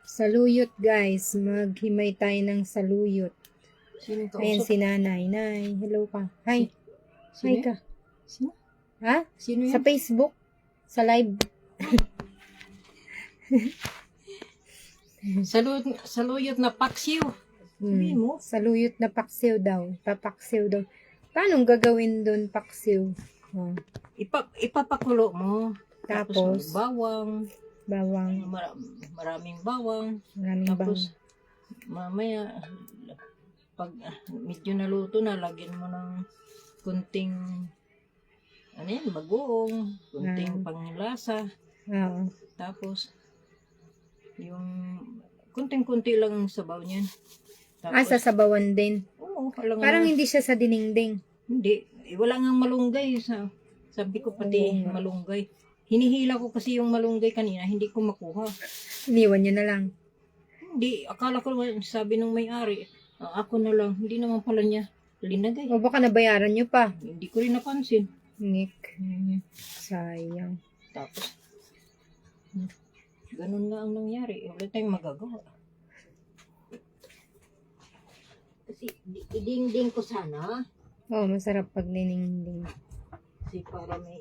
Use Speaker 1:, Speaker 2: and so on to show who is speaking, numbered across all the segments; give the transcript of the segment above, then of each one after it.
Speaker 1: Saluyot guys, maghimay tayo ng saluyot.
Speaker 2: Sino ka?
Speaker 1: Ayan si nanay. Nay, hello ka. Hi. Hi
Speaker 2: Sino?
Speaker 1: ka.
Speaker 2: Sino?
Speaker 1: Ha?
Speaker 2: Sino
Speaker 1: Sa
Speaker 2: yan?
Speaker 1: Facebook? Sa live?
Speaker 2: Saluyot na paksiw. Sabihin mo.
Speaker 1: Saluyot na paksiw daw. Papaksiw daw. Paano gagawin doon paksiw? Oh.
Speaker 2: Ipapakulo mo.
Speaker 1: Tapos,
Speaker 2: bawang.
Speaker 1: bawang.
Speaker 2: Maraming bawang.
Speaker 1: Maraming
Speaker 2: Tapos, mamaya, pag medyo naluto na, lagyan mo ng kunting, ano yan, bagoong, kunting panglasa.
Speaker 1: Oo.
Speaker 2: Tapos, yung kunting-kunti lang ang sabaw niyan. Tapos,
Speaker 1: Sasabawan din.
Speaker 2: oo, alam
Speaker 1: Parang
Speaker 2: nga,
Speaker 1: hindi siya sa dinengdeng.
Speaker 2: hindi. Wala nga malunggay. Sabi ko pati
Speaker 1: Oo nga.
Speaker 2: malunggay. Hinihila ko kasi yung malunggay kanina, hindi ko makuha.
Speaker 1: Iniwan nyo na lang.
Speaker 2: Hindi, akala ko sabi ng may-ari, ako na lang, hindi naman pala niya linagay.
Speaker 1: O baka nabayaran nyo pa.
Speaker 2: Hindi ko rin napansin.
Speaker 1: Ngik. Sayang.
Speaker 2: Tapos, ganun nga ang nangyari. Wala tayong magagawa. Kasi, iding-ding ko sana.
Speaker 1: Oh, masarap pag niningding.
Speaker 2: Kasi para may...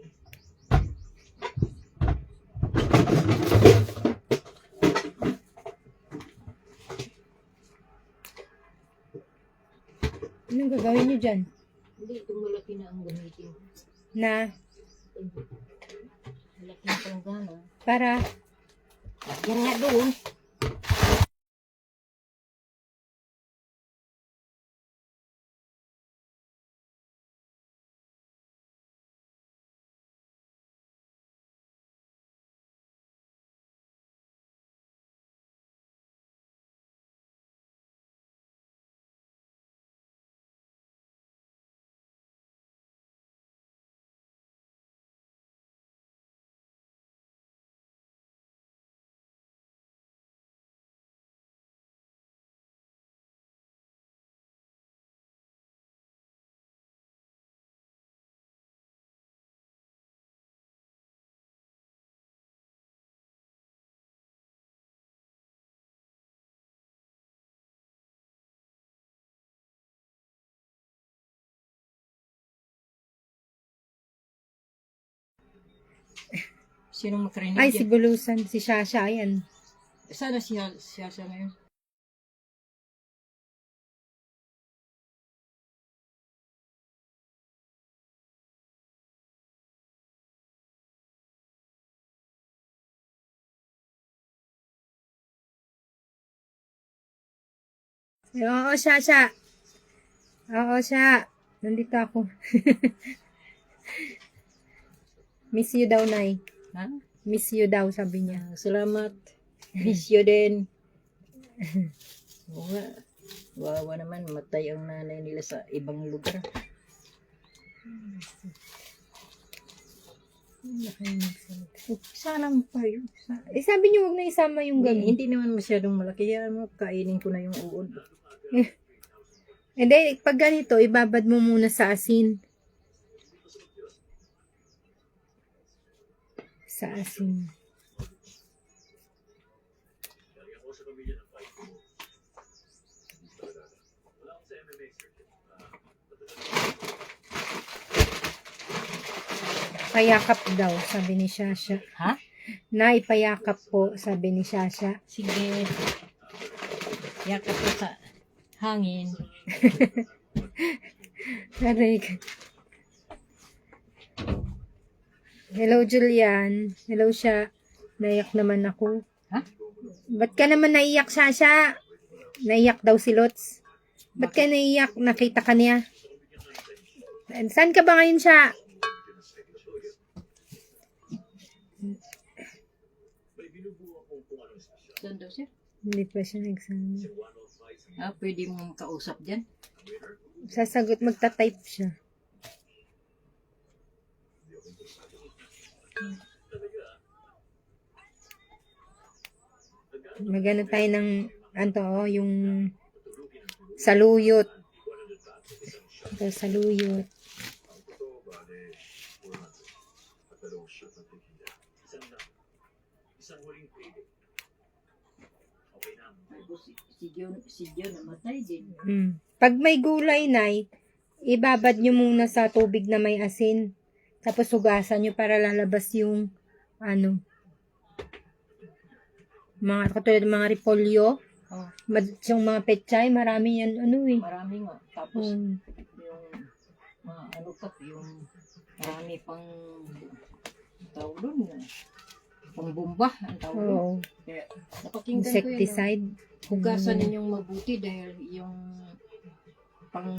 Speaker 1: Anong gagawin nyo dyan?
Speaker 2: Hindi, itong malaki na ang gamitin.
Speaker 1: Na,
Speaker 2: Malaki na itong gana.
Speaker 1: para,
Speaker 2: Yan nga doon. Sinong makarinig
Speaker 1: ay, si
Speaker 2: dyan?
Speaker 1: Bulusan, si Shasha, ayan.
Speaker 2: Sana siya ngayon.
Speaker 1: Oo, Shasha. Oo, Sha. Nandito ako. Miss you daw, Nay.
Speaker 2: Ha?
Speaker 1: Miss you daw, sabi niya.
Speaker 2: Salamat. Miss you din. Oo nga. Wawa naman, matay ang nanay nila sa ibang lugar. Sana pa yun.
Speaker 1: Eh, sabi niyo, huwag na isama yung
Speaker 2: Hindi,
Speaker 1: gano'n.
Speaker 2: hindi naman masyadong malaki. Kaya mo, kainin ko na yung uod.
Speaker 1: Hindi, pag ganito, ibabad mo muna sa asin. Sa asin. Payakap daw, sabi ni Shasha.
Speaker 2: Ha?
Speaker 1: Nay, payakap po, sabi ni Shasha.
Speaker 2: Sige. Yakap ko sa hangin.
Speaker 1: Aray ka. Hello, Julian. Hello, Sha. Naiyak naman ako.
Speaker 2: Ha?
Speaker 1: Ba't ka naman naiyak, Shasha? Naiyak daw si Lots. Ba't ka naiyak? Nakita ka niya. Saan ka ba ngayon, Sha?
Speaker 2: Saan daw siya?
Speaker 1: Hindi pa siya nagsama.
Speaker 2: Pwede mong kausap dyan.
Speaker 1: Sasagot, magta-type siya. Magano tayo ng, yung saluyot. Ito, saluyot.
Speaker 2: Tapos si John namatay din.
Speaker 1: Pag may gulay, Nay, ibabad nyo muna sa tubig na may asin. Tapos hugasan nyo para lalabas yung, katulad ng mga repolyo.
Speaker 2: Oh,
Speaker 1: Yung mga pechay, marami yan,
Speaker 2: marami nga. Tapos yung mga yung marami pang tawag doon. Pang bomba ang tawag doon.
Speaker 1: Oo.
Speaker 2: Kaya napakinggan ko
Speaker 1: Insecticide.
Speaker 2: yan. Hugasan ninyong mabuti dahil yung pang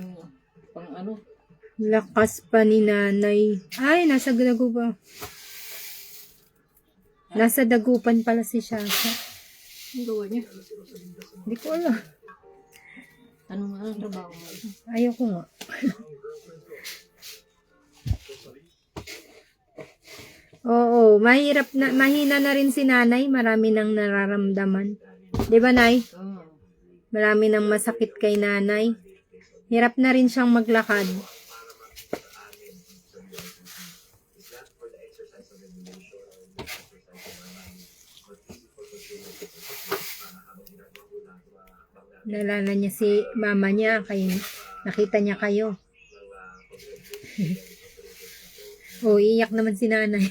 Speaker 1: Lakas pa ni nanay. Ay, nasa dagupan. Nasa dagupan pala si Shasha.
Speaker 2: ang gawa niya.
Speaker 1: Hindi ko alam.
Speaker 2: Anong trabaho mo?
Speaker 1: Ayoko nga. Oo, mahina na rin si nanay. Marami nang nararamdaman. Di ba, Nay?
Speaker 2: Oh.
Speaker 1: Marami nang masakit kay nanay. Hirap na rin siyang maglakad. Nalala niya si mama niya. Nakita niya kayo. Oh, iyak naman si nanay.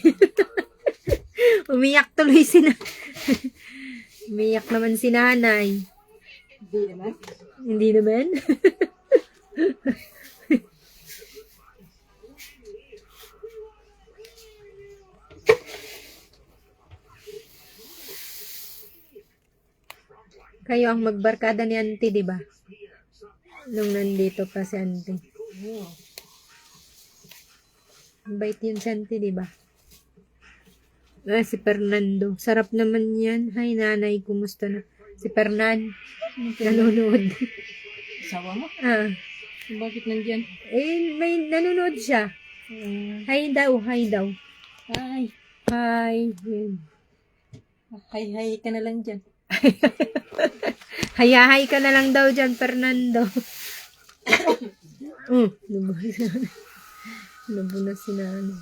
Speaker 1: Umiyak tuloy si nanay. Umiyak naman si nanay.
Speaker 2: Hindi naman.
Speaker 1: Hindi naman. Kayo ang magbarkada ni Auntie, di ba? Nung nandito pa si Auntie.
Speaker 2: Oh.
Speaker 1: Bait yun si Auntie, di ba? Si Fernando. Sarap naman yan. Hi, nanay. Kumusta na? Si Fernan. Nanonood.
Speaker 2: Asawa mo? Bakit nandyan?
Speaker 1: May nanonood siya. Hi daw, hi daw.
Speaker 2: Hi.
Speaker 1: Hi. Yun.
Speaker 2: Hi ka na lang dyan.
Speaker 1: Hayahay ka na lang daw dyan, Fernando. Lubo na si nanay.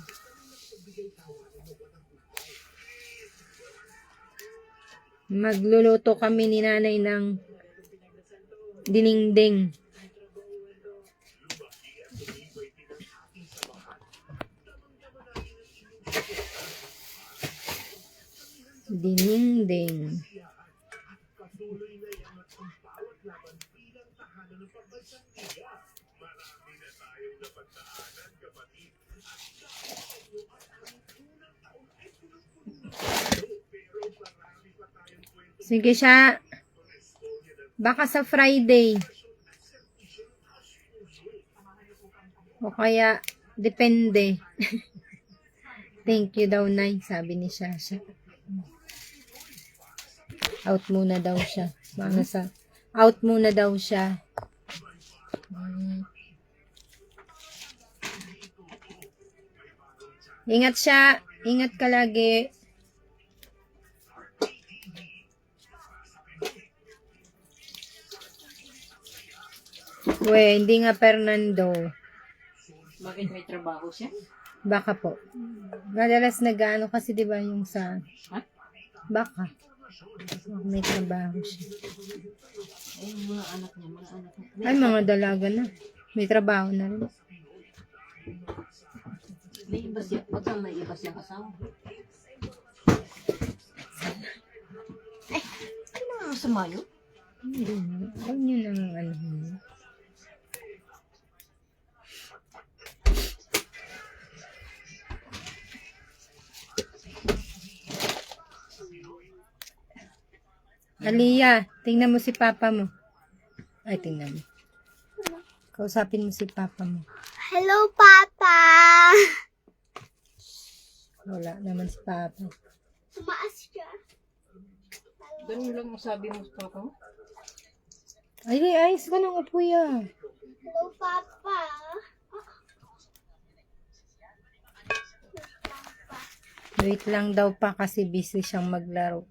Speaker 1: Magluluto kami ni nanay ng dinengdeng. Dinengdeng. Sige siya. Baka sa Friday. O kaya, depende. Thank you daw, Nay. Sabi ni Shasha. Out muna daw siya. Out muna daw siya. Ingat siya. Ingat ka lagi. Hindi nga Fernando.
Speaker 2: Bakit may trabaho siya?
Speaker 1: Baka po. Madalas nag-ano kasi diba yung sa...
Speaker 2: Ha?
Speaker 1: Baka. May trabaho siya.
Speaker 2: Ay, mga anak niya.
Speaker 1: Ay, mga dalaga na. May trabaho na rin.
Speaker 2: May iba siya. Baka may iba siyang asawa. Ay, ano mga sumayo?
Speaker 1: Hindi na. Huwag nyo nang ano. Aliyah, tingnan mo si papa mo. Ay, tingnan mo. Kausapin mo si papa mo.
Speaker 3: Hello, Papa!
Speaker 1: Wala naman si papa.
Speaker 3: Tumaas siya.
Speaker 2: Ganun lang ang sabi mo sa papa mo?
Speaker 1: Ay, ayos ka ng upo yan.
Speaker 3: Hello, Papa!
Speaker 1: Wait lang daw pa kasi busy siyang maglaro.